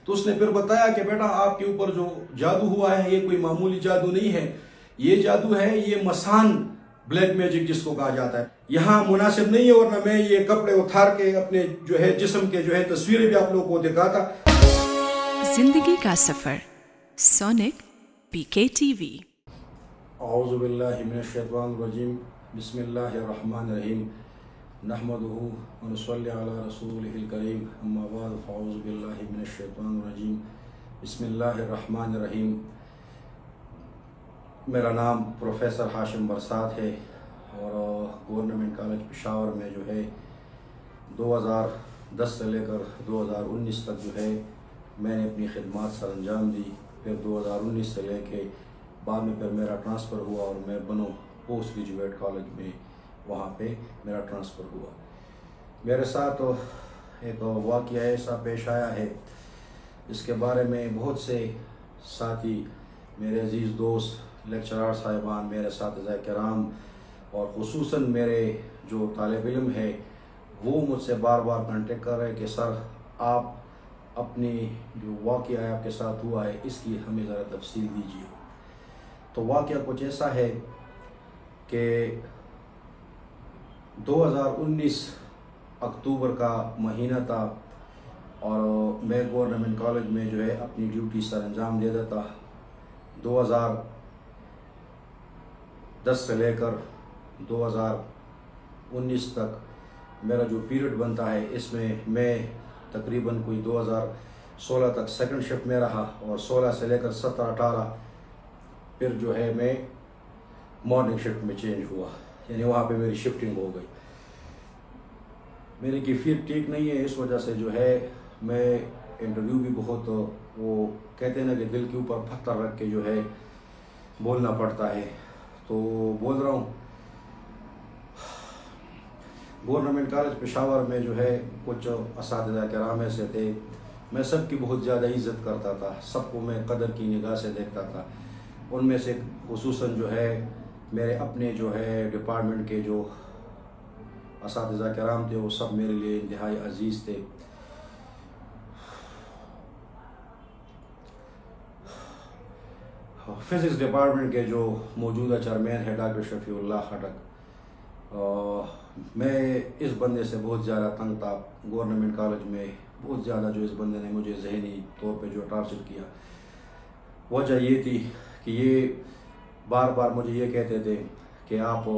تو اس نے پھر بتایا کہ بیٹا آپ کے اوپر جو جادو ہوا ہے یہ کوئی معمولی جادو نہیں ہے، یہ جادو ہے، یہ مسان بلیک میجک جس کو کہا جاتا ہے، یہاں مناسب نہیں ہے، ورنہ میں یہ کپڑے اتار کے اپنے جو ہے جسم کے جو ہے تصویریں بھی آپ لوگوں کو دکھاتا۔ زندگی کا سفر، سونک پی کے ٹی وی۔ اعوذ باللہ من الشیطان الرجیم، بسم اللہ الرحمن الرحیم، نحمدہ ونصلی علی رسولہ الکریم، اما بعد فاعوذ باللہ من الشیطان الرجیم، بسم اللہ الرحمن الرحیم۔ میرا نام پروفیسر ہاشم برسات ہے اور گورنمنٹ کالج پشاور میں جو ہے 2010 سے لے کر 2019 تک جو ہے میں نے اپنی خدمات سر انجام دی۔ پھر 2019 سے لے کے بعد میں پھر میرا ٹرانسفر ہوا اور میں بنوں پوسٹ گریجویٹ کالج میں، وہاں پہ میرا ٹرانسفر ہوا۔ میرے ساتھ ایک واقعہ ایسا پیش آیا ہے جس کے بارے میں بہت سے ساتھی، میرے عزیز دوست، لیکچرار صاحبان، میرے اساتذہ کرام اور خصوصاً میرے جو طالب علم ہے وہ مجھ سے بار بار کانٹیکٹ کر رہے کہ سر آپ اپنی جو واقعہ آپ کے ساتھ ہوا ہے اس کی ہمیں ذرا تفصیل دیجیے۔ تو واقعہ کچھ ایسا ہے کہ 2019 اکتوبر کا مہینہ تھا اور میں گورنمنٹ کالج میں جو ہے اپنی ڈیوٹی سر انجام دے دیتا۔ 2010 سے لے کر 2019 تک میرا جو پیریڈ بنتا ہے اس میں تقریباً کوئی 2016 تک سیکنڈ شفٹ میں رہا اور 16 سے لے کر 17-18 پھر جو ہے میں مارننگ شفٹ میں چینج ہوا، یعنی وہاں پہ میری شفٹنگ ہو گئی۔ میری کیفیت ٹھیک نہیں ہے، اس وجہ سے جو ہے میں انٹرویو بھی بہت، وہ کہتے ہیں نا کہ دل کے اوپر پتھر رکھ کے جو ہے بولنا پڑتا ہے، تو بول رہا ہوں۔ گورنمنٹ کالج پشاور میں جو ہے کچھ اساتذہ کرام ایسے تھے، میں سب کی بہت زیادہ عزت کرتا تھا، سب کو میں قدر کی نگاہ سے دیکھتا تھا۔ ان میں سے خصوصاً جو ہے میرے اپنے جو ہے ڈپارٹمنٹ کے جو اساتذہ کرام تھے وہ سب میرے لیے انتہائی عزیز تھے۔ فزکس ڈپارٹمنٹ کے جو موجودہ چیئرمین ہے ڈاکٹر شفیع اللہ خٹک، میں اس بندے سے بہت زیادہ تنگ تھا۔ گورنمنٹ کالج میں بہت زیادہ جو اس بندے نے مجھے ذہنی طور پہ جو ٹارچر کیا، وجہ یہ تھی کہ یہ بار بار مجھے یہ کہتے تھے کہ آپ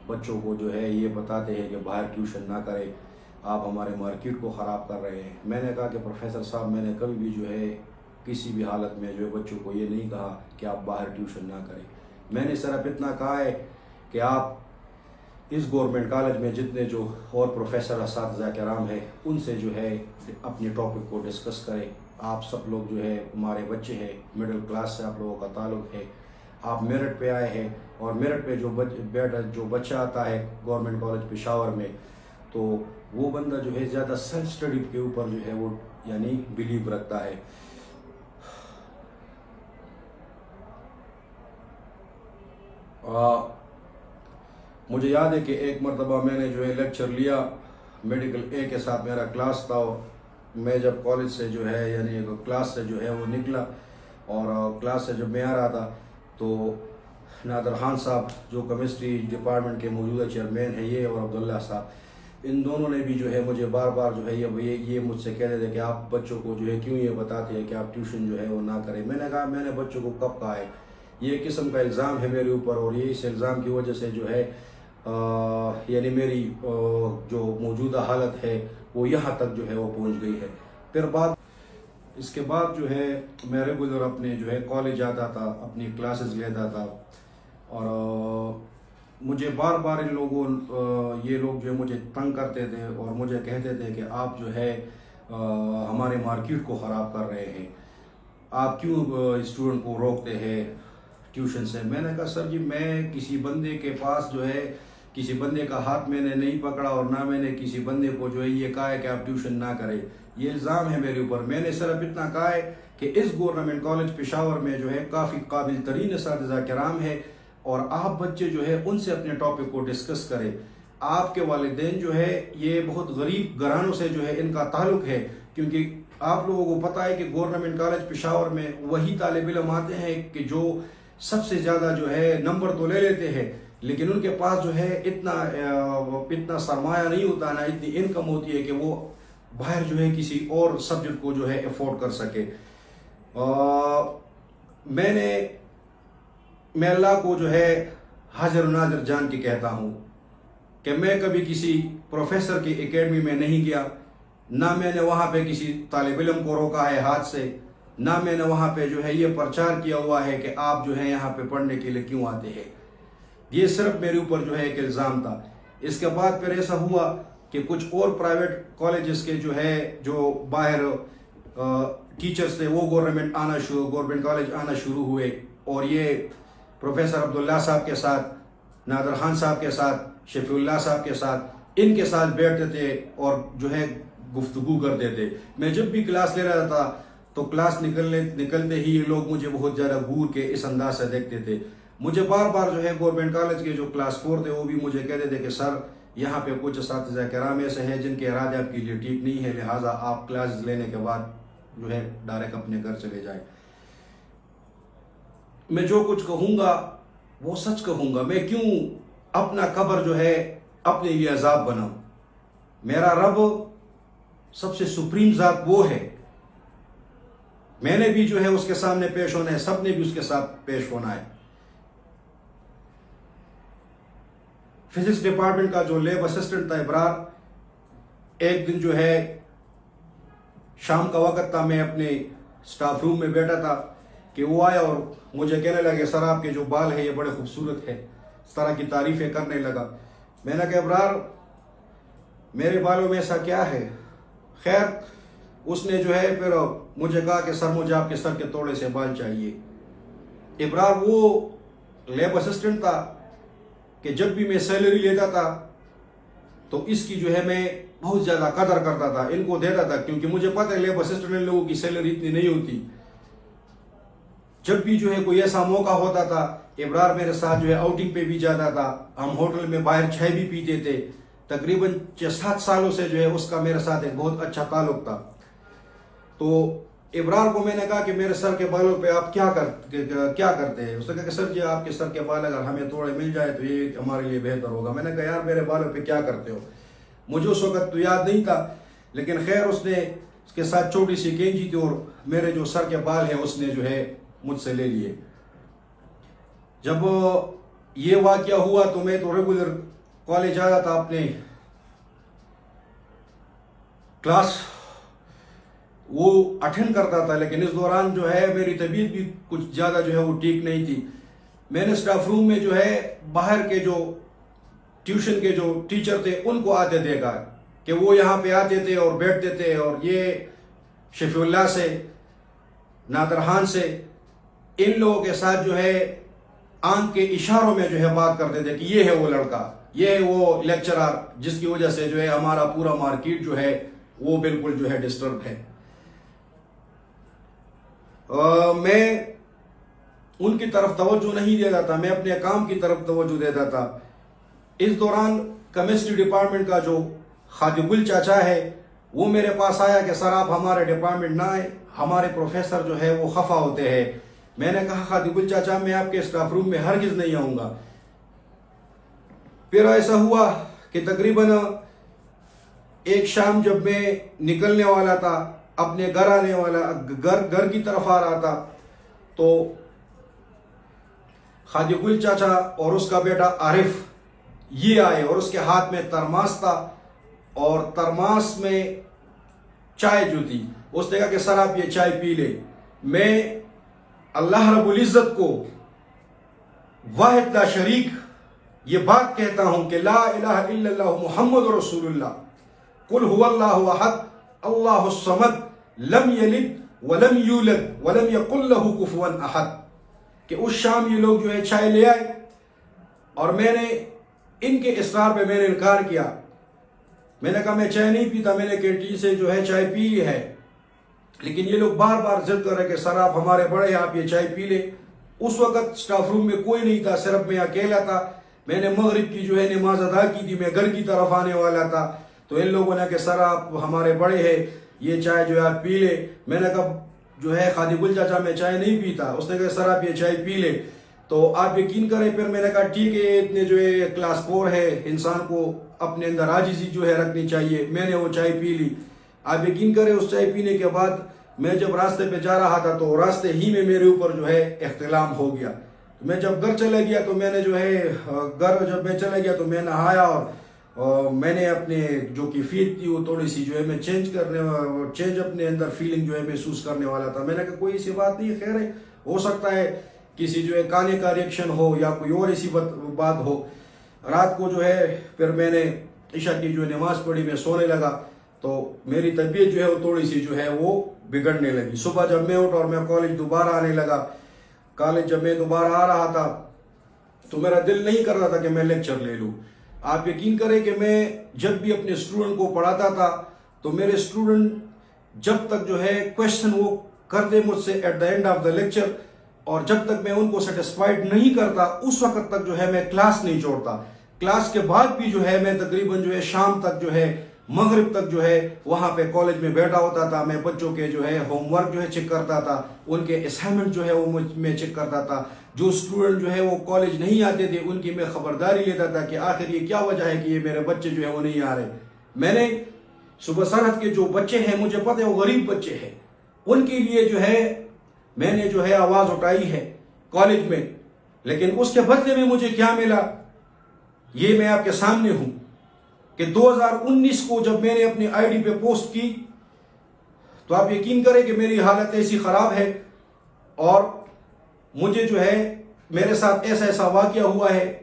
بچوں کو جو ہے یہ بتاتے ہیں کہ باہر ٹیوشن نہ کرے، آپ ہمارے مارکیٹ کو خراب کر رہے ہیں۔ میں نے کہا کہ پروفیسر صاحب میں نے کبھی بھی جو ہے کسی بھی حالت میں جو ہے بچوں کو یہ نہیں کہا کہ آپ باہر ٹیوشن نہ کریں۔ میں نے صرف اتنا کہا ہے کہ آپ اس گورنمنٹ کالج میں جتنے جو اور پروفیسر اساتذہ کرام ہیں ان سے جو ہے اپنی ٹاپک کو ڈسکس کریں۔ آپ سب لوگ جو ہے ہمارے بچے ہیں، مڈل کلاس سے آپ لوگوں کا تعلق ہے، آپ میرٹ پہ آئے ہیں اور میرٹ پہ جو بچہ آتا ہے گورنمنٹ کالج پشاور میں تو وہ بندہ جو ہے زیادہ سیلف اسٹڈی کے اوپر جو ہے وہ یعنی بلیو رکھتا ہے۔ مجھے یاد ہے کہ ایک مرتبہ میں نے جو ہے لیکچر لیا، میڈیکل اے کے ساتھ میرا کلاس تھا، اور میں جب کالج سے جو ہے یعنی کلاس سے جو ہے وہ نکلا اور کلاس سے جب میں آ رہا تھا تو نادر خان صاحب جو کیمسٹری ڈپارٹمنٹ کے موجودہ چیئرمین ہیں یہ، اور عبداللہ صاحب، ان دونوں نے بھی جو ہے مجھے بار بار جو ہے یہ مجھ سے کہتے تھے کہ آپ بچوں کو جو ہے کیوں یہ بتاتے ہیں کہ آپ ٹیوشن جو ہے وہ نہ کریں۔ میں نے کہا میں نے بچوں کو کب کہا ہے، یہ قسم کا الزام ہے میرے اوپر اور یہ اس الزام کی وجہ سے جو ہے یعنی میری جو موجودہ حالت ہے وہ یہاں تک جو ہے وہ پہنچ گئی ہے۔ پھر اس کے بعد جو ہے میں ریگولر اپنے جو ہے کالج آتا تھا، اپنی کلاسز لیتا تھا، اور مجھے بار بار ان لوگوں یہ لوگ جو ہے مجھے تنگ کرتے تھے اور مجھے کہتے تھے کہ آپ جو ہے ہمارے مارکیٹ کو خراب کر رہے ہیں، آپ کیوں اسٹوڈنٹ کو روکتے ہیں ٹیوشن سے۔ میں نے کہا سر جی میں کسی بندے کے پاس جو ہے کسی بندے کا ہاتھ میں نے نہیں پکڑا اور نہ میں نے کسی بندے کو جو ہے یہ کہا ہے کہ آپ ٹیوشن نہ کریں، یہ الزام ہے میرے اوپر۔ میں نے صرف اتنا کہا ہے کہ اس گورنمنٹ کالج پشاور میں جو ہے کافی قابل ترین اساتذہ کرام ہے اور آپ بچے جو ہے ان سے اپنے ٹاپک کو ڈسکس کریں۔ آپ کے والدین جو ہے یہ بہت غریب گھرانوں سے جو ہے ان کا تعلق ہے، کیونکہ آپ لوگوں کو پتہ ہے کہ گورنمنٹ کالج پشاور میں وہی طالب علم آتے ہیں کہ جو سب سے زیادہ جو ہے نمبر تو لے لیتے ہیں، لیکن ان کے پاس جو ہے اتنا سرمایہ نہیں ہوتا، نہ اتنی انکم ہوتی ہے کہ وہ باہر جو ہے کسی اور سبجیکٹ کو جو ہے افورڈ کر سکے۔ میں اللہ کو جو ہے حاضر و ناظر جان کے کہتا ہوں کہ میں کبھی کسی پروفیسر کی اکیڈمی میں نہیں گیا، نہ میں نے وہاں پہ کسی طالب علم کو روکا ہے ہاتھ سے، نہ میں نے وہاں پہ جو ہے یہ پرچار کیا ہوا ہے کہ آپ جو ہے یہاں پہ پڑھنے کے لیے کیوں آتے ہیں۔ یہ صرف میرے اوپر جو ہے ایک الزام تھا۔ اس کے بعد پھر ایسا ہوا کہ کچھ اور پرائیویٹ کالجز کے جو باہر ٹیچرز تھے وہ گورنمنٹ کالج آنا شروع ہوئے، اور یہ پروفیسر عبداللہ صاحب کے ساتھ، نادر خان صاحب کے ساتھ، شفیع اللہ صاحب کے ساتھ، ان کے ساتھ بیٹھتے تھے اور جو ہے گفتگو کرتے تھے۔ میں جب بھی کلاس لے رہا تھا تو کلاس نکلتے ہی یہ لوگ مجھے بہت زیادہ گور کے اس انداز سے دیکھتے تھے۔ مجھے بار بار جو ہے گورنمنٹ کالج کے جو کلاس 4 تھے وہ بھی مجھے کہتے تھے کہ سر یہاں پہ کچھ اساتذہ کرام ایسے ہیں جن کے ارادے آپ کے لیے ٹھیک نہیں ہے، لہٰذا آپ کلاسز لینے کے بعد جو ہے ڈائریکٹ اپنے گھر چلے جائیں۔ میں جو کچھ کہوں گا وہ سچ کہوں گا، میں کیوں اپنا قبر جو ہے اپنے لیے عذاب بناؤں؟ میرا رب سب سے سپریم ذات وہ ہے، میں نے بھی جو ہے اس کے سامنے پیش ہونا ہے، سب نے بھی اس کے ساتھ پیش ہونا ہے۔ فزکس ڈپارٹمنٹ کا جو لیب اسسٹنٹ تھا ابرار، ایک دن جو ہے شام کا وقت تھا، میں اپنے سٹاف روم میں بیٹھا تھا کہ وہ آیا اور مجھے کہنے لگے سر آپ کے جو بال ہیں یہ بڑے خوبصورت ہیں، اس طرح کی تعریفیں کرنے لگا۔ میں نے کہا ابرار میرے بالوں میں ایسا کیا ہے؟ خیر اس نے جو ہے پھر مجھے کہا کہ سر مجھے آپ کے سر کے توڑے سے بال چاہیے۔ ابرار وہ لیب اسسٹنٹ تھا کہ جب بھی میں سیلری لیتا تھا تو اس کی جو ہے میں بہت زیادہ قدر کرتا تھا، ان کو دیتا تھا، کیونکہ مجھے پتہ ہے لیب اسسٹنٹ لوگوں کی سیلری اتنی نہیں ہوتی۔ جب بھی جو ہے کوئی ایسا موقع ہوتا تھا ابرار میرے ساتھ جو ہے آؤٹنگ پہ بھی جاتا تھا، ہم ہوٹل میں باہر چائے بھی پیتے تھے۔ تقریباً 6-7 سالوں سے جو ہے اس کا میرے ساتھ ایک بہت اچھا تعلق تھا۔ تو ابرار کو میں نے کہا کہ میرے سر کے بالوں پہ آپ کیا کرتے ہیں؟ اس نے کہا کہ سر جی آپ کے سر کے بال اگر ہمیں توڑے مل جائے تو یہ ہمارے لیے بہتر ہوگا۔ میں نے کہا یار میرے بالوں پہ کیا کرتے ہو؟ مجھے اس وقت تو یاد نہیں تھا، لیکن خیر اس کے ساتھ چھوٹی سی کینچی تھی اور میرے جو سر کے بال ہیں اس نے جو ہے مجھ سے لے لیے۔ جب یہ واقعہ ہوا تو میں تو ریگولر کالج آیا تھا، اپنے کلاس وہ اٹینڈ کرتا تھا، لیکن اس دوران جو ہے میری طبیعت بھی کچھ زیادہ جو ہے وہ ٹھیک نہیں تھی۔ میں نے سٹاف روم میں جو ہے باہر کے جو ٹیوشن کے جو ٹیچر تھے ان کو آتے دیکھا کہ وہ یہاں پہ آتے تھے اور بیٹھتے تھے، اور یہ شفیع اللہ سے، نادر خان سے، ان لوگوں کے ساتھ جو ہے آنکھ کے اشاروں میں جو ہے بات کرتے تھے کہ یہ ہے وہ لڑکا، یہ ہے وہ لیکچرر جس کی وجہ سے جو ہے ہمارا پورا مارکیٹ جو ہے وہ بالکل جو ہے ڈسٹرب ہے۔ میں ان کی طرف توجہ نہیں دیتا تھا، میں اپنے کام کی طرف توجہ دیتا تھا۔ اس دوران کیمسٹری ڈپارٹمنٹ کا جو خادم گل چاچا ہے وہ میرے پاس آیا کہ سر آپ ہمارے ڈپارٹمنٹ نہ آئے، ہمارے پروفیسر جو ہے وہ خفا ہوتے ہیں۔ میں نے کہا خادم گل چاچا میں آپ کے اسٹاف روم میں ہرگز نہیں آؤں گا۔ پھر ایسا ہوا کہ تقریباً ایک شام جب میں نکلنے والا تھا، اپنے گھر کی طرف آ رہا تھا، تو خادم گل چاچا اور اس کا بیٹا عارف یہ آئے اور اس کے ہاتھ میں ترماس تھا، اور ترماس میں چائے جو تھی، اس نے کہا کہ سر آپ یہ چائے پی لیں۔ میں اللہ رب العزت کو واحد لا شریک یہ بات کہتا ہوں کہ لا الہ الا اللہ محمد رسول اللہ، قل هو اللہ احد اللہ الصمد لم یلد ولم یولد ولم یکن له کفوا احد، کہ اس شام یہ لوگ جو ہے چائے لے آئے اور میں نے ان کے اصرار پہ میں نے انکار کیا۔ میں نے کہا میں چائے نہیں پیتا، میں نے کینٹین سے جو ہے چائے پی لی ہے، لیکن یہ لوگ بار بار ضد کر رہے کہ سر آپ ہمارے بڑے ہیں آپ یہ چائے پی لیں۔ اس وقت سٹاف روم میں کوئی نہیں تھا، صرف میں اکیلا تھا۔ میں نے مغرب کی جو ہے نماز ادا کی تھی، میں گھر کی طرف آنے والا تھا، تو ان لوگوں نے کہ سر آپ ہمارے بڑے ہیں یہ چائے جو ہے آپ پی لے. میں نے کہا جو ہے خادی گل چاچا میں چائے نہیں پیتا. اس نے کہا سر آپ یہ چائے پی لے. تو آپ یقین کریں پھر میں نے کہا ٹھیک ہے اتنے جو ہے کلاس 4 ہے, انسان کو اپنے اندر عاجزی جو ہے رکھنی چاہیے. میں نے وہ چائے پی لی. آپ یقین کریں اس چائے پینے کے بعد میں جب راستے پہ جا رہا تھا تو راستے ہی میں میرے اوپر جو ہے احتلام ہو گیا. میں جب گھر چلا گیا تو میں نے جو ہے جب میں چلا گیا تو میں نہایا اور میں نے اپنے جو کیفیت تھی وہ تھوڑی سی جو ہے میں چینج اپنے اندر فیلنگ جو ہے محسوس کرنے والا تھا. میں نے کہا کوئی ایسی بات نہیں, خیر ہے, ہو سکتا ہے کسی جو ہے کھانے کا ریئیکشن ہو یا کوئی اور ایسی بات ہو. رات کو جو ہے پھر میں نے عشاء کی جو ہے نماز پڑھی, میں سونے لگا تو میری طبیعت جو ہے وہ تھوڑی سی جو ہے وہ بگڑنے لگی. صبح جب میں اٹھا اور میں کالج دوبارہ آنے لگا, کالج جب میں دوبارہ آ رہا تھا تو میرا دل نہیں کر رہا تھا کہ میں لیکچر لے لوں. آپ یقین کریں کہ میں جب بھی اپنے اسٹوڈنٹ کو پڑھاتا تھا تو میرے اسٹوڈنٹ جب تک جو ہے کویشچن وہ کرتے مجھ سے at the end of the lecture, اور جب تک میں ان کو سیٹسفائیڈ نہیں کرتا اس وقت تک جو ہے میں کلاس نہیں چھوڑتا. کلاس کے بعد بھی جو ہے میں تقریباً جو ہے شام تک جو ہے مغرب تک جو ہے وہاں پہ کالج میں بیٹھا ہوتا تھا. میں بچوں کے جو ہے ہوم ورک جو ہے چیک کرتا تھا, ان کے اسائنمنٹ جو ہے وہ میں چیک کرتا تھا. جو اسٹوڈنٹ جو ہے وہ کالج نہیں آتے تھے ان کی میں خبرداری لیتا تھا کہ آخر یہ کیا وجہ ہے کہ یہ میرے بچے جو ہے وہ نہیں آ رہے. میں نے صبح سرحد کے جو بچے ہیں مجھے پتہ ہے وہ غریب بچے ہیں, ان کے لیے جو ہے میں نے جو ہے آواز اٹھائی ہے کالج میں, لیکن اس کے بدلے میں مجھے کیا ملا یہ میں آپ کے سامنے ہوں کہ 2019 کو جب میں نے اپنی آئی ڈی پہ پوسٹ کی تو آپ یقین کریں کہ میری حالت ایسی خراب ہے اور مجھے جو ہے میرے ساتھ ایسا واقعہ ہوا ہے.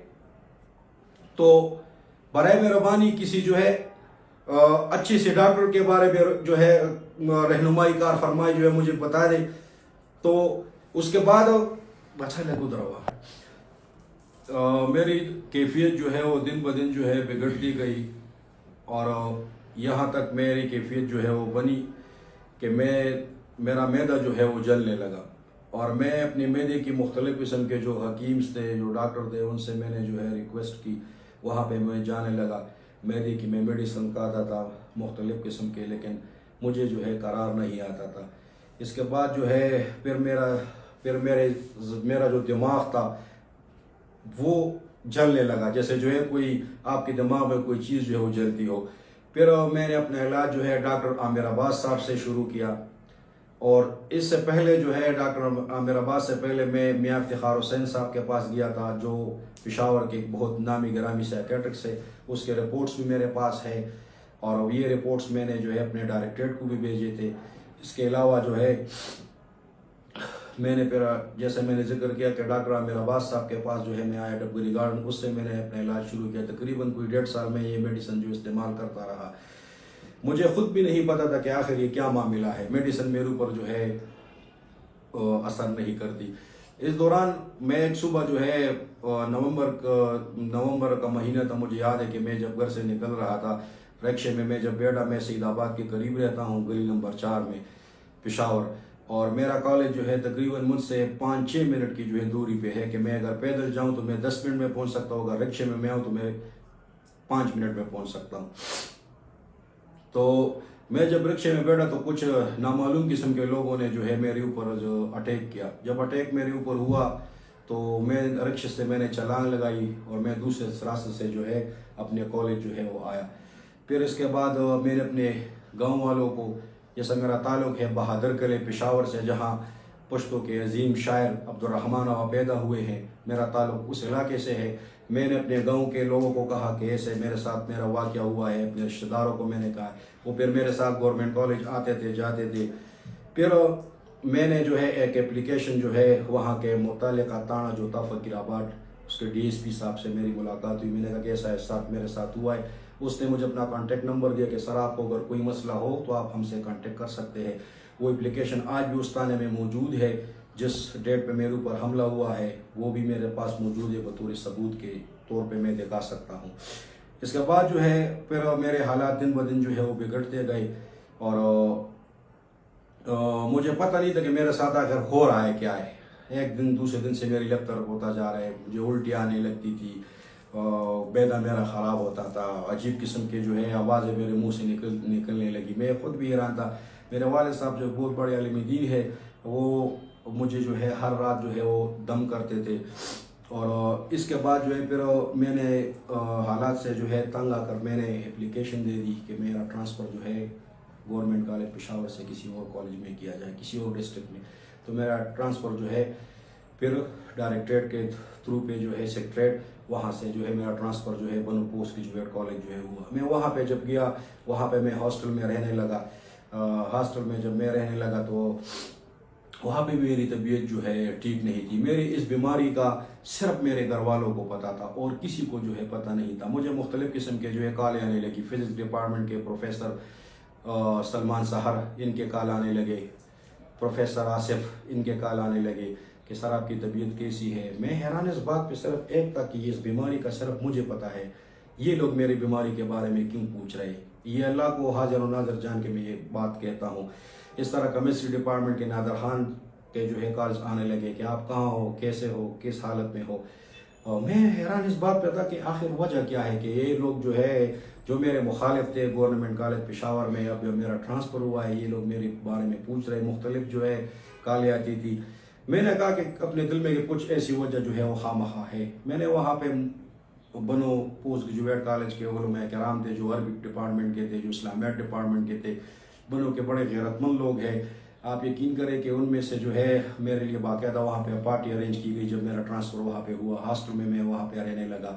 تو برائے مہربانی کسی جو ہے اچھے سے ڈاکٹر کے بارے میں جو ہے رہنمائی کار فرمائی جو ہے مجھے بتا دے. تو اس کے بعد بچا لے گزرا ہوا میری کیفیت جو ہے وہ دن بدن جو ہے بگڑتی گئی اور یہاں تک میری کیفیت جو ہے وہ بنی کہ میرا معدہ جو ہے وہ جلنے لگا. اور میں اپنے معدے کی مختلف قسم کے جو حکیمز تھے, جو ڈاکٹر تھے, ان سے میں نے جو ہے ریکویسٹ کی, وہاں پہ میں جانے لگا. معدے کی میں میڈیسن کھاتا تھا مختلف قسم کے, لیکن مجھے جو ہے قرار نہیں آتا تھا. اس کے بعد جو ہے پھر میرا جو دماغ تھا وہ جلنے لگا, جیسے جو ہے کوئی آپ کے دماغ میں کوئی چیز جو ہے وہ جلتی ہو. پھر میں نے اپنا علاج جو ہے ڈاکٹر عامر عباس صاحب سے شروع کیا, اور اس سے پہلے جو ہے ڈاکٹر عامر عباس سے پہلے میں میاں افتخار حسین صاحب کے پاس گیا تھا, جو پشاور کے بہت نامی گرامی سائیکیٹرسٹ ہے. اس کے رپورٹس بھی میرے پاس ہے اور یہ رپورٹس میں نے جو ہے اپنے ڈائریکٹریٹ کو بھی بھیجے تھے. اس کے علاوہ جو ہے میں نے پھر جیسے میں نے ذکر کیا کہ ڈاکٹر عامر عباس صاحب کے پاس جو ہے میں آیا ڈبگری گارڈن, اس سے میں نے اپنا علاج شروع کیا. تقریباً کوئی 1.5 سال میں یہ میڈیسن جو استعمال کرتا رہا. مجھے خود بھی نہیں پتا تھا کہ آخر یہ کیا معاملہ ہے, میڈیسن میرے اوپر جو ہے اثر نہیں کرتی. اس دوران میں ایک صبح جو ہے نومبر کا مہینہ تھا, مجھے یاد ہے کہ میں جب گھر سے نکل رہا تھا رکشے میں جب بیٹھا, میں سعید آباد کے قریب رہتا ہوں, گلی نمبر 4 میں پشاور, اور میرا کالج جو ہے تقریباً مجھ سے 5-6 منٹ کی جو ہے دوری پہ ہے کہ میں اگر پیدل جاؤں تو میں 10 منٹ میں پہنچ سکتا ہوں, اگر رکشے میں آؤں تو میں 5 منٹ میں پہنچ سکتا ہوں. تو میں جب رکشے میں بیٹھا تو کچھ نامعلوم قسم کے لوگوں نے جو ہے میرے اوپر جو اٹیک کیا. جب اٹیک میرے اوپر ہوا تو میں رکشے سے میں نے چھلانگ لگائی اور میں دوسرے راستے سے جو ہے اپنے کالج جو ہے وہ آیا. پھر اس کے بعد میں نے اپنے گاؤں والوں کو, جیسا میرا تعلق ہے بہادر قلعے پشاور سے, جہاں پشتو کے عظیم شاعر عبدالرحمن آغا پیدا ہوئے ہیں, میرا تعلق اس علاقے سے ہے. میں نے اپنے گاؤں کے لوگوں کو کہا کہ ایسے میرے ساتھ میرا واقعہ ہوا ہے, اپنے رشتہ داروں کو میں نے کہا, وہ پھر میرے ساتھ گورنمنٹ کالج آتے تھے جاتے تھے. پھر میں نے جو ہے ایک اپلیکیشن جو ہے وہاں کے متعلقہ تھانہ جو تھا فقیر آباد, اس کے ڈی ایس پی صاحب سے میری ملاقات ہوئی. میں نے کہا کہ ایسا ساتھ میرے ساتھ ہوا ہے. اس نے مجھے اپنا کانٹیکٹ نمبر دیا کہ سر آپ کو اگر کوئی مسئلہ ہو تو آپ ہم سے کانٹیکٹ کر سکتے ہیں. وہ اپلیکیشن آج بھی اس تھانے میں موجود ہے, جس ڈیٹ پہ میرے اوپر حملہ ہوا ہے وہ بھی میرے پاس موجود ہے, بطور ثبوت کے طور پہ میں دکھا سکتا ہوں. اس کے بعد جو ہے پھر میرے حالات دن بدن جو ہے وہ بگڑتے گئے اور مجھے پتہ نہیں تھا کہ میرے ساتھ آخر ہو رہا ہے کیا ہے. ایک دن دوسرے دن سے میری لگتر ہوتا جا رہا ہے, مجھے الٹی آنے لگتی تھی, بیدا میرا خراب ہوتا تھا، عجیب قسم کے جو ہے آوازیں میرے منہ سے نکلنے لگی. میں خود بھی حیران تھا. میرے والد صاحب جو بہت بڑے عالم دین ہے، وہ مجھے جو ہے ہر رات جو ہے وہ دم کرتے تھے. اور اس کے بعد جو ہے پھر میں نے حالات سے جو ہے تنگ آ کر میں نے اپلیکیشن دے دی کہ میرا ٹرانسفر جو ہے گورنمنٹ کالج پشاور سے کسی اور کالج میں کیا جائے، کسی اور ڈسٹرکٹ میں. تو میرا ٹرانسفر جو ہے پھر ڈائریکٹریٹ کے تھرو پہ جو ہے سیکٹریٹ، وہاں سے جو ہے میرا ٹرانسفر جو ہے بنو پوسٹ گریجویٹ کالج جو ہے ہوا. میں وہاں پہ جب گیا، وہاں پہ میں ہاسٹل میں رہنے لگا. ہاسٹل میں جب میں رہنے لگا تو وہاں پہ میری طبیعت جو ہے ٹھیک نہیں تھی. میری اس بیماری کا صرف میرے گھر والوں کو پتا تھا اور کسی کو جو ہے پتہ نہیں تھا. مجھے مختلف قسم کے جو ہے کالیں آنے لگی. فزکس ڈپارٹمنٹ کے پروفیسر سلمان سحر، ان کے کال آنے لگے. پروفیسر آصف، ان کے کال آنے لگے کہ سر آپ کی طبیعت کیسی ہے. میں حیران اس بات پہ صرف ایک تھا کہ اس بیماری کا صرف مجھے پتا ہے، یہ لوگ میری بیماری کے بارے میں کیوں پوچھ رہے ہیں. یہ اللہ کو حاضر و ناظر جان کے میں یہ بات کہتا ہوں. اس طرح کیمسٹری ڈپارٹمنٹ کے نادر خان کے جو ہے کالز آنے لگے کہ آپ کہاں ہو، کیسے ہو، کس حالت میں ہو. میں حیران اس بات پہ تھا کہ آخر وجہ کیا ہے کہ یہ لوگ جو ہے جو میرے مخالف تھے گورنمنٹ کالج پشاور میں، اب جو میرا ٹرانسفر ہوا ہے، یہ لوگ میرے بارے میں پوچھ رہے. مختلف جو ہے کالیں آتی تھی. میں نے کہا کہ اپنے دل میں کچھ ایسی وجہ جو ہے وہ خواہ ہے. میں نے وہاں پہ بنو پوسٹ گریجویٹ کالج کے علماء کرام تھے جو عربک ڈپارٹمنٹ کے تھے، جو اسلامیات ڈپارٹمنٹ کے تھے. بنو کے بڑے غیرت مند لوگ ہیں. آپ یقین کریں کہ ان میں سے جو ہے میرے لیے باقاعدہ وہاں پہ پارٹی ارینج کی گئی. جب میرا ٹرانسفر وہاں پہ ہوا، ہاسٹل میں وہاں پہ رہنے لگا.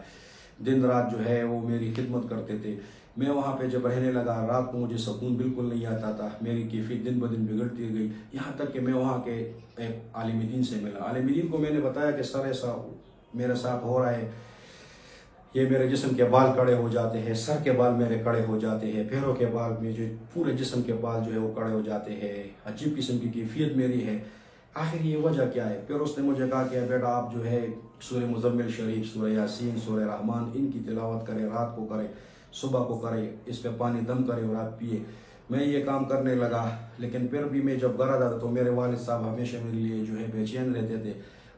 دن رات جو ہے وہ میری خدمت کرتے تھے. میں وہاں پہ جب رہنے لگا، رات کو مجھے سکون بالکل نہیں آتا تھا. میری کیفیت دن بدن بگڑتی گئی، یہاں تک کہ میں وہاں کے ایک عالم دین سے ملا. عالم دین کو میں نے بتایا کہ سر ایسا میرے ساتھ ہو رہا ہے، یہ میرے جسم کے بال کڑے ہو جاتے ہیں، سر کے بال میرے کڑے ہو جاتے ہیں، پیروں کے بال میں جو پورے جسم کے بال جو ہے وہ کڑے ہو جاتے ہیں، عجیب قسم کی کیفیت میری ہے. آخر یہ وجہ کیا ہے؟ پھر اس نے مجھے کہا کہ بیٹا آپ جو ہے سورہ مزمل شریف، سورہ یاسین، سورہ رحمان، ان کی تلاوت کرے، رات کو کرے، صبح کو کرے، اس پہ پانی دم کرے اور آپ پیے. میں یہ کام کرنے لگا. لیکن پھر بھی میں جب گھر آتا تو میرے والد صاحب ہمیشہ میرے لیے جو ہے بے چین رہتے تھے.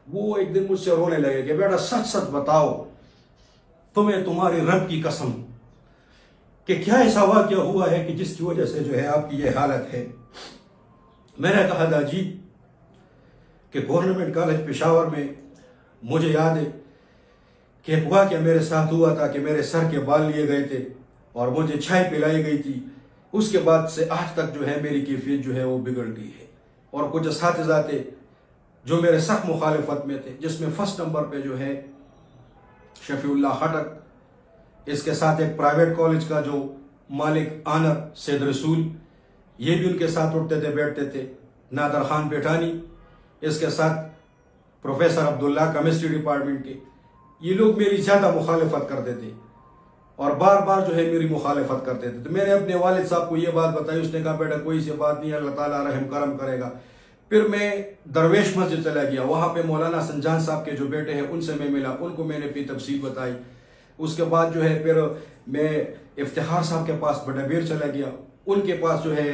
وہ ایک دن مجھ سے رونے لگے کہ بیٹا سچ سچ بتاؤ، تمہیں تمہاری رب کی قسم کہ کیا ایسا واقعہ ہوا ہے کہ جس کی وجہ سے جو ہے آپ کی یہ حالت ہے. میں نے کہا داجی کہ گورنمنٹ کالج پشاور میں مجھے یاد ہے کہ ایک واقعہ میرے ساتھ ہوا تھا کہ میرے سر کے بال لیے گئے تھے اور مجھے چائے پلائی گئی تھی. اس کے بعد سے آج تک جو ہے میری کیفیت جو ہے وہ بگڑ گئی ہے. اور کچھ اساتذہ تھے جو میرے سخت مخالفت میں تھے، جس میں فرسٹ نمبر پہ جو ہے شفیع اللہ خٹک، اس کے ساتھ ایک پرائیویٹ کالج کا جو مالک آنر سید رسول، یہ بھی ان کے ساتھ اٹھتے تھے بیٹھتے تھے. نادر خان پیٹھانی، اس کے ساتھ پروفیسر عبداللہ کیمسٹری ڈپارٹمنٹ کے. یہ لوگ میری زیادہ مخالفت کرتے تھے اور بار بار جو ہے میری مخالفت کرتے تھے. تو میں نے اپنے والد صاحب کو یہ بات بتائی. اس نے کہا بیٹا کوئی سی بات نہیں، اللہ تعالیٰ رحم کرم کرے گا. پھر میں درویش مسجد چلا گیا. وہاں پہ مولانا سنجان صاحب کے جو بیٹے ہیں ان سے میں ملا، ان کو میں نے اپنی تفصیل بتائی. اس کے بعد جو ہے پھر میں افتخار صاحب کے پاس بٹابیر چلا گیا. ان کے پاس جو ہے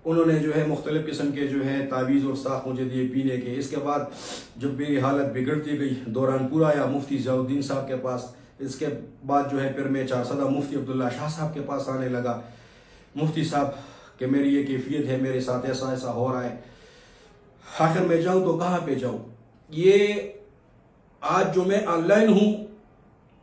انہوں نے جو ہے مختلف قسم کے جو ہے تعویذ اور ساخ مجھے دیے پینے کے. اس کے بعد جب میری حالت بگڑتی گئی، دوران پور آیا مفتی ضیاء الدین صاحب کے پاس. اس کے بعد جو ہے پھر میں چارسدہ مفتی عبداللہ شاہ صاحب کے پاس آنے لگا. مفتی صاحب کہ میری یہ کیفیت ہے، میرے ساتھ ایسا ایسا ہو رہا ہے. آخر میں جاؤں تو کہاں پہ جاؤں؟ یہ آج جو میں آن لائن ہوں،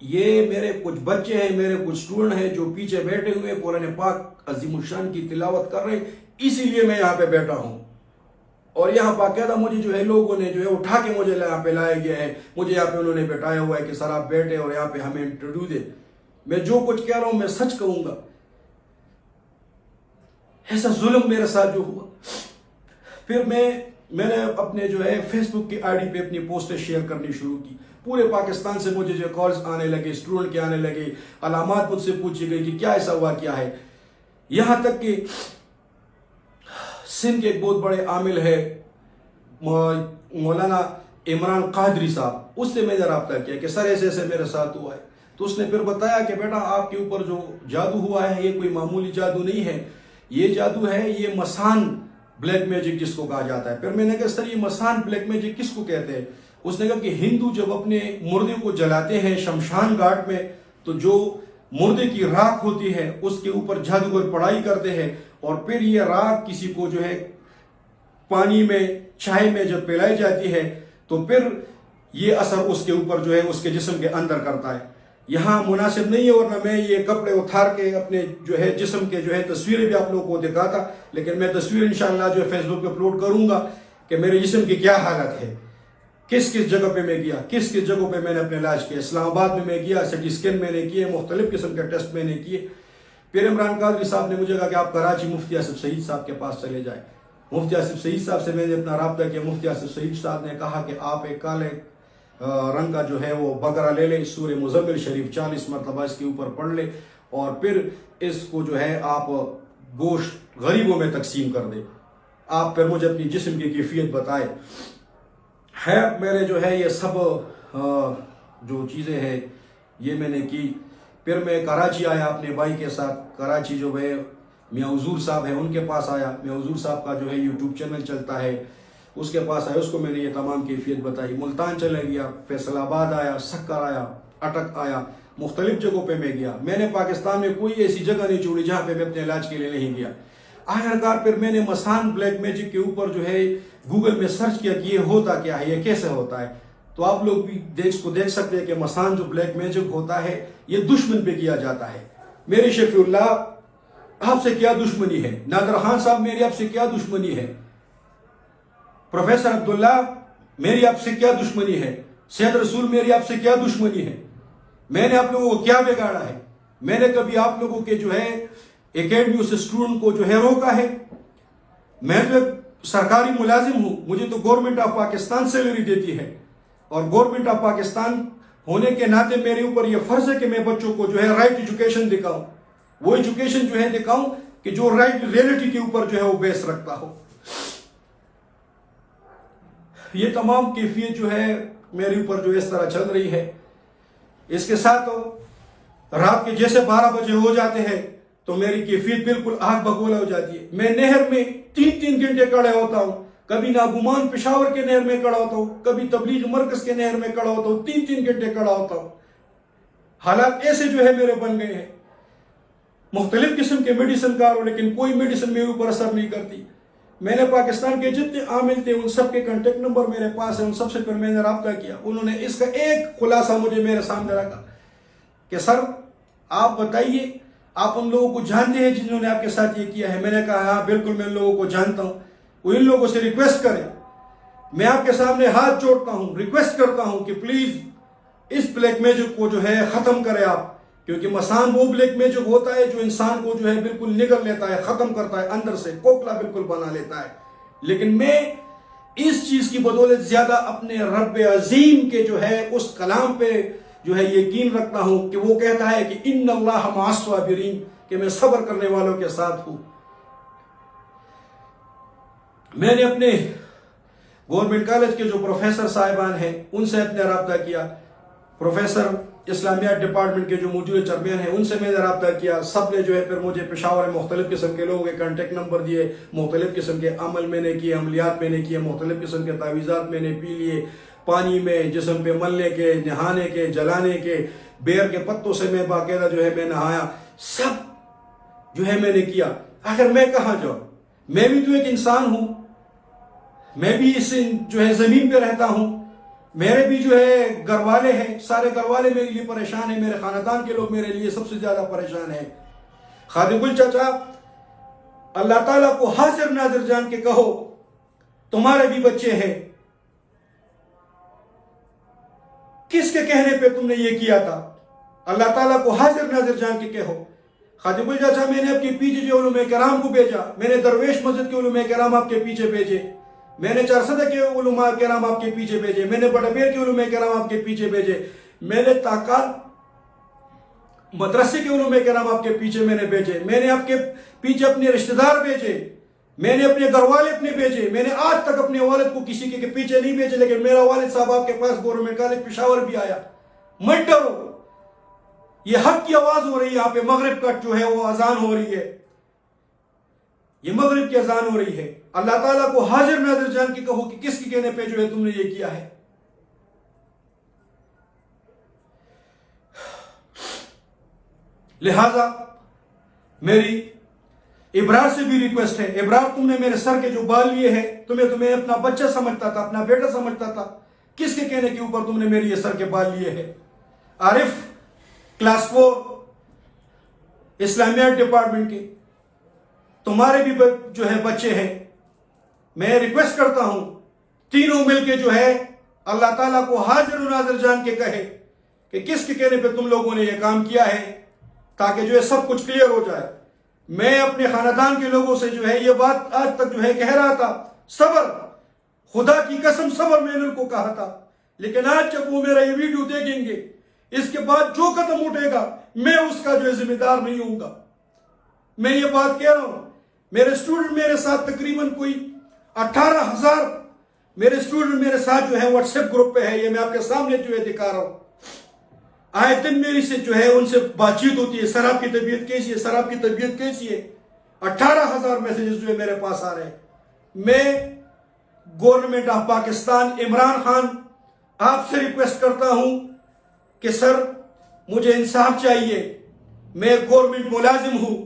یہ میرے کچھ بچے ہیں، میرے کچھ اسٹوڈنٹ ہیں جو پیچھے بیٹھے ہوئے قرآن پاک عظیم الشان کی تلاوت کر رہے ہیں. اسی لیے میں یہاں پہ بیٹھا ہوں. اور یہاں باقاعدہ مجھے جو ہے لوگوں نے جو ہے اٹھا کے مجھے یہاں پہ لایا گیا ہے. مجھے یہاں پہ انہوں نے بیٹھایا ہوا ہے کہ سر آپ بیٹھے اور یہاں پہ ہمیں انٹرویو دے. میں جو کچھ کہہ رہا ہوں میں سچ کہوں گا. ایسا ظلم میرے ساتھ جو ہوا. پھر میں نے اپنے جو ہے فیس بک کی آئی ڈی پہ اپنی پوسٹیں شیئر کرنی شروع کی. پورے پاکستان سے مجھے جو کالز آنے لگے، اسٹوڈنٹ کے آنے لگے، علامات مجھ سے پوچھی گئی کہ کیا ایسا ہوا کیا ہے. یہاں تک کہ سندھ کے ایک بہت بڑے عامل ہے مولانا عمران قادری صاحب، اس سے میں نے رابطہ کیا کہ سر ایسے ایسے میرے ساتھ ہوا ہے. تو اس نے پھر بتایا کہ بیٹا آپ کے اوپر جو جادو ہوا ہے یہ کوئی معمولی جادو نہیں ہے. یہ جادو ہے، یہ مسان بلیک میجک جس کو کہا جاتا ہے. پھر میں نے کہا سر یہ مسان بلیک میجک کس کو کہتے ہیں؟ اس نے کہا کہ ہندو جب اپنے مردے کو جلاتے ہیں شمشان گھاٹ میں تو جو مردے کی راکھ ہوتی ہے اس کے اوپر جادوگر پڑھائی کرتے ہیں اور پھر یہ راکھ کسی کو جو ہے پانی میں چائے میں جب پلائی جاتی ہے تو پھر یہ اثر اس کے اوپر جو ہے اس کے جسم کے اندر کرتا ہے. یہاں مناسب نہیں ہے ورنہ میں یہ کپڑے اتار کے اپنے جو ہے جسم کے جو ہے تصویریں بھی آپ لوگوں کو دکھاتا, لیکن میں تصویر انشاءاللہ جو ہے فیس بک پہ اپلوڈ کروں گا کہ میرے جسم کی کیا حالت ہے, کس کس جگہ پہ میں گیا, کس کس جگہوں پہ میں نے اپنے علاج کیا. اسلام آباد میں گیا, سی ٹی اسکین میں نے کیے, مختلف قسم کے ٹیسٹ میں نے کیے. پھر عمران قادری صاحب نے مجھے کہا کہ آپ کراچی مفتی آصف سعید صاحب کے پاس چلے جائیں. مفتی آصف سعید صاحب سے میں نے اپنا رابطہ کیا. مفتی آصف سعید صاحب نے کہا کہ آپ ایک کالے رنگ کا جو ہے وہ بقرہ لے لیں, سورہ مزمل شریف 40 مرتبہ اس کے اوپر پڑھ لیں اور پھر اس کو جو ہے آپ گوشت غریبوں میں تقسیم کر دیں. آپ پھر مجھے اپنی جسم کی کیفیت بتائے. ہے میرے جو ہے یہ سب جو چیزیں ہیں یہ میں نے کی. پھر میں کراچی آیا اپنے بھائی کے ساتھ. کراچی جو ہے میاں حضور صاحب ہیں ان کے پاس آیا. میاں حضور صاحب کا جو ہے یوٹیوب چینل چلتا ہے, اس کے پاس آیا, اس کو میں نے یہ تمام کیفیت بتائی. ملتان چلے گیا, فیصل آباد آیا, سکر آیا, اٹک آیا, مختلف جگہوں پہ میں گیا. میں نے پاکستان میں کوئی ایسی جگہ نہیں چھوڑی جہاں پہ میں اپنے علاج کے لیے نہیں گیا. آخرکار پھر میں نے مسان بلیک میجک کے اوپر جو ہے گوگل میں سرچ کیا کہ یہ ہوتا کیا ہے, یہ کیسے ہوتا ہے. تو آپ لوگ بھی دیکھ سکتے ہیں کہ مسان جو بلیک میجک ہوتا ہے یہ دشمن پہ کیا جاتا ہے. میرے شفیع اللہ آپ سے کیا دشمنی ہے؟ نادر خان صاحب میری آپ سے کیا دشمنی ہے؟ پروفیسر عبداللہ میری آپ سے کیا دشمنی ہے؟ سید رسول میری آپ سے کیا دشمنی ہے؟ میں نے آپ لوگوں کو کیا بگاڑا ہے؟ میں نے کبھی آپ لوگوں کے جو ہے اکیڈمیوں سے اسٹوڈنٹ کو جو ہے روکا ہے؟ میں تو سرکاری ملازم ہوں, مجھے تو گورنمنٹ آف پاکستان سیلری دیتی ہے اور گورنمنٹ آف پاکستان ہونے کے ناطے میرے اوپر یہ فرض ہے کہ میں بچوں کو جو ہے رائٹ ایجوکیشن دکھاؤں. وہ ایجوکیشن جو ہے دکھاؤں کہ جو رائٹ ریئلٹی کے اوپر جو ہے وہ بیس رکھتا ہو. یہ تمام کیفیت جو ہے میرے اوپر جو اس طرح چل رہی ہے. اس کے ساتھ رات کے جیسے 12 بجے ہو جاتے ہیں تو میری کیفیت بالکل آگ بگولا ہو جاتی ہے. میں نہر میں 3 گھنٹے کھڑے ہوتا ہوں, کبھی ناگمان پشاور کے نہر میں کھڑا ہوتا ہوں, کبھی تبلیغ مرکز کے نہر میں کھڑا ہوتا ہوں, 3 گھنٹے کھڑا ہوتا ہوں. حالات ایسے جو ہے میرے بن گئے ہیں. مختلف قسم کے میڈیسن کار ہوں لیکن کوئی میڈیسن میرے اوپر اثر نہیں کرتی. میں نے پاکستان کے جتنے عامل تھے ان سب کے کنٹیکٹ نمبر میرے پاس ہیں, ان سب سے پھر میں نے رابطہ کیا. انہوں نے اس کا ایک خلاصہ مجھے میرے سامنے رکھا کہ سر آپ بتائیے آپ ان لوگوں کو جانتے ہیں جنہوں نے آپ کے ساتھ یہ کیا ہے؟ میں نے کہا ہاں بالکل میں ان لوگوں کو جانتا ہوں. وہ ان لوگوں سے ریکویسٹ کریں, میں آپ کے سامنے ہاتھ جوڑتا ہوں, ریکویسٹ کرتا ہوں کہ پلیز اس بلیک میجک کو جو ہے ختم کریں آپ, کیونکہ مسان وہ بلیک میجک ہوتا ہے جو انسان کو جو ہے بالکل نگل لیتا ہے, ختم کرتا ہے, اندر سے کوکلا بالکل بنا لیتا ہے. لیکن میں اس چیز کی بدولت زیادہ اپنے رب عظیم کے جو ہے اس کلام پہ جو ہے یقین رکھتا ہوں کہ وہ کہتا ہے کہ ان اللہ مع الصابرین, کہ میں صبر کرنے والوں کے ساتھ ہوں. میں نے اپنے گورنمنٹ کالج کے جو پروفیسر صاحبان ہیں ان سے اپنے رابطہ کیا. پروفیسر اسلامیات ڈپارٹمنٹ کے جو موجودہ چیئرمین ہیں ان سے میں نے رابطہ کیا. سب نے جو ہے پھر مجھے پشاور میں مختلف قسم کے لوگوں کے کانٹیکٹ نمبر دیے, مختلف قسم کے عمل میں نے کیے, عملیات میں نے کیے, مختلف قسم کے تعویذات میں نے پی لیے, پانی میں جسم پہ ملنے کے, نہانے کے, جلانے کے, بیر کے پتوں سے میں باقاعدہ جو ہے میں نہایا. سب جو ہے میں نے کیا. آخر میں کہاں جاؤں؟ میں بھی تو ایک انسان ہوں, میں بھی اس جو ہے زمین پہ رہتا ہوں, میرے بھی جو ہے گھر والے ہیں, سارے گھر والے میرے لیے پریشان ہیں, میرے خاندان کے لوگ میرے لیے سب سے زیادہ پریشان ہیں. خادم گل چچا اللہ تعالیٰ کو حاضر ناظر جان کے کہو تمہارے بھی بچے ہیں, کس کے کہنے پہ تم نے یہ کیا تھا؟ اللہ تعالیٰ کو حاضر ناظر جان کے کہو. خادم گل چچا میں نے آپ کے پیچھے جو علماء کرام کو بھیجا, میں نے درویش مسجد کے علماء کرام آپ کے پیچھے بھیجے, میں نے چارسدہ کے علماء کرام آپ کے پیچھے بھیجے, میں نے بڑبیر کے علماء کرام آپ کے پیچھے بھیجے, میں نے تاکال مدرسے کے علماء کرام آپ کے پیچھے میں نے بھیجے, میں نے آپ کے پیچھے اپنے رشتہ دار بھیجے, میں نے اپنے گھر والے اپنے بھیجے. میں نے آج تک اپنے والد کو کسی کے پیچھے نہیں بھیجے, لیکن میرا والد صاحب آپ کے پاس گورنمنٹ کالج پشاور بھی آیا. مت ڈرو, یہ حق کی آواز ہو رہی ہے یہاں پہ, مغرب کا جو ہے وہ اذان ہو رہی ہے. یہ مغرب کی اذان ہو رہی ہے. اللہ تعالیٰ کو حاضر ناظر جان کے کہو کہ کس کے کہنے پہ جو ہے تم نے یہ کیا ہے. لہذا میری ابرار سے بھی ریکویسٹ ہے. ابرار تم نے میرے سر کے جو بال لیے ہیں تمہیں اپنا بچہ سمجھتا تھا, اپنا بیٹا سمجھتا تھا, کس کے کہنے کے اوپر تم نے میری یہ سر کے بال لیے ہیں. عارف کلاس 4 اسلامیات ڈپارٹمنٹ کے تمہارے بھی جو ہے بچے ہیں. میں ریکویسٹ کرتا ہوں تینوں مل کے جو ہے اللہ تعالیٰ کو حاضر و ناظر جان کے کہے کہ کس کے کہنے پہ تم لوگوں نے یہ کام کیا ہے, تاکہ جو ہے سب کچھ کلیئر ہو جائے. میں اپنے خاندان کے لوگوں سے جو ہے یہ بات آج تک جو ہے کہہ رہا تھا, صبر, خدا کی قسم صبر میں نے ان کو کہا تھا, لیکن آج جب وہ میرا یہ ویڈیو دیکھیں گے اس کے بعد جو قدم اٹھے گا میں اس کا جو ہے ذمہ دار نہیں ہوں گا. میں یہ بات کہہ رہا ہوں. میرے اسٹوڈنٹ میرے ساتھ تقریباً کوئی 18,000 میرے اسٹوڈنٹ میرے ساتھ جو ہے واٹس ایپ گروپ پہ ہے. یہ میں آپ کے سامنے جو ہے دکھا رہا ہوں. آئے دن میری سے جو ہے ان سے بات چیت ہوتی ہے, سر آپ کی طبیعت کیسی ہے, سر آپ کی طبیعت کیسی ہے. 18,000 میسیجز جو ہے میرے پاس آ رہے ہیں. میں گورنمنٹ آف پاکستان عمران خان آپ سے ریکویسٹ کرتا ہوں کہ سر مجھے انصاف چاہیے. میں گورنمنٹ ملازم ہوں.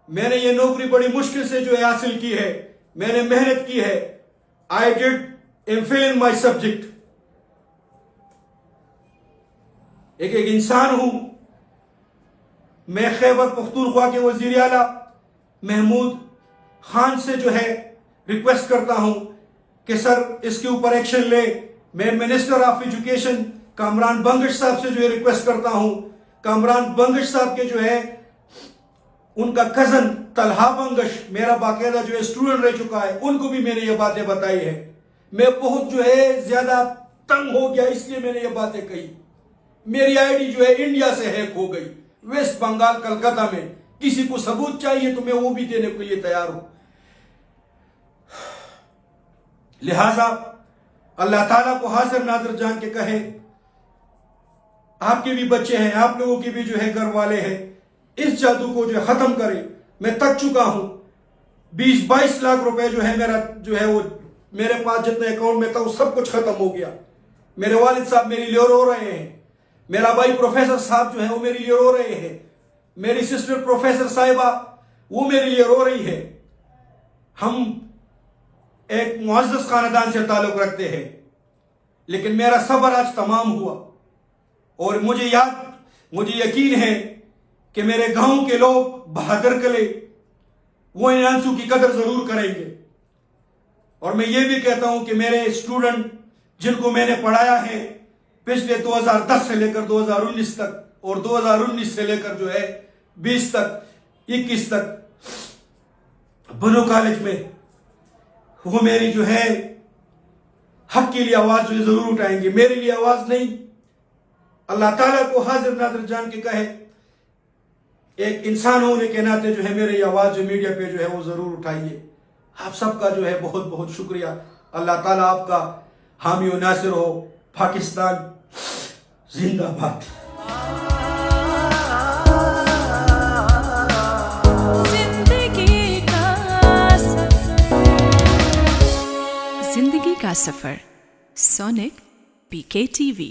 میں نے یہ نوکری بڑی مشکل سے جو ہے حاصل کی ہے. میں نے محنت کی ہے. I did MPhil in my subject. ایک انسان ہوں. میں خیبر پختونخوا کے وزیر اعلیٰ محمود خان سے جو ہے ریکویسٹ کرتا ہوں کہ سر اس کے اوپر ایکشن لے. میں minister of education Kamran Bangash صاحب سے جو ہے ریکویسٹ کرتا ہوں. کامران بنگش صاحب کے جو ہے ان کا کزن طلحہ بنگش میرا باقاعدہ جو ہے اسٹوڈنٹ رہ چکا ہے, ان کو بھی میں نے یہ باتیں بتائی ہے. میں بہت جو ہے زیادہ تنگ ہو گیا اس لیے میں نے یہ باتیں کہی. میری آئی ڈی جو ہے انڈیا سے ہیک ہو گئی, ویسٹ بنگال کلکتہ میں. کسی کو ثبوت چاہیے تو میں وہ بھی دینے کے لیے تیار ہوں. لہذا اللہ تعالیٰ کو حاضر ناظر جان کے کہے آپ کے بھی بچے ہیں, آپ لوگوں کے بھی جو ہے گھر والے ہیں, اس جادو کو جو ہے ختم کرے. میں تک چکا ہوں. 20-22 لاکھ روپے جو ہے میرا جو ہے وہ میرے پاس جتنے اکاؤنٹ میں تھا وہ سب کچھ ختم ہو گیا. میرے والد صاحب میرے لیے رو رہے ہیں. میرا بھائی پروفیسر صاحب جو ہے وہ میرے لیے رو رہے ہیں. میری سسٹر پروفیسر صاحبہ وہ میرے لیے رو رہی ہے. ہم ایک معزز خاندان سے تعلق رکھتے ہیں, لیکن میرا صبر آج تمام ہوا. اور مجھے یقین ہے کہ میرے گاؤں کے لوگ بہادر کلے وہ ان آنسو کی قدر ضرور کریں گے. اور میں یہ بھی کہتا ہوں کہ میرے اسٹوڈنٹ جن کو میں نے پڑھایا ہے پچھلے 2010 سے لے کر 2019 تک اور 2019 سے لے کر جو ہے 20 تک 21 تک بنو کالج میں, وہ میری جو ہے حق کے لیے آواز جو ہے ضرور اٹھائیں گے. میرے لیے آواز نہیں. اللہ تعالیٰ کو حاضر ناظر جان کے کہے ایک انسان ہونے کے ناطے جو ہے میری آواز جو میڈیا پہ جو ہے وہ ضرور اٹھائیے. آپ سب کا جو ہے بہت بہت شکریہ. اللہ تعالیٰ آپ کا حامی و ناصر ہو. پاکستان زندہ باد. زندگی کا سفر سونک PK TV.